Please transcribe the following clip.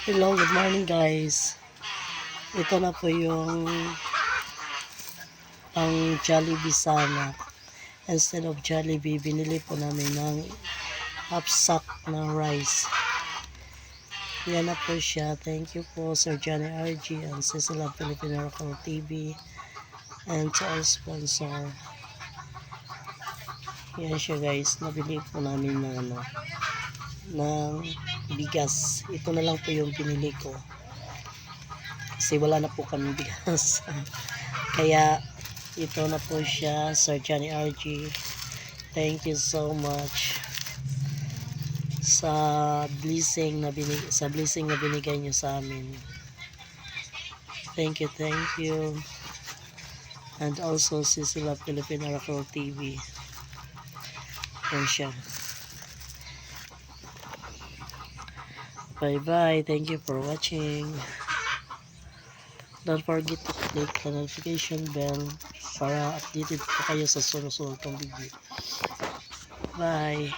Hello, good morning guys. Ito na po yung pang Jollibee sana. Instead of Jollibee, binili po namin ng half sack na rice. Yan na po siya. Thank you po Sir Johnny RG and Cecil Filipino Rockall TV and to all sponsor. Yan siya guys. Nabili po namin ng bigas. Ito na lang po yung pinili ko. Kasi wala na po kami bigas. Kaya ito na po siya, Sir Johnny RG. Thank you so much sa blessing na binigay niyo sa amin. Thank you, thank you. And also Cecil Filipino Rockall TV. Yan siya. Bye bye. Thank you for watching. Don't forget to click the notification bell para updated po kayo sa sunod-sunod kong video. Bye.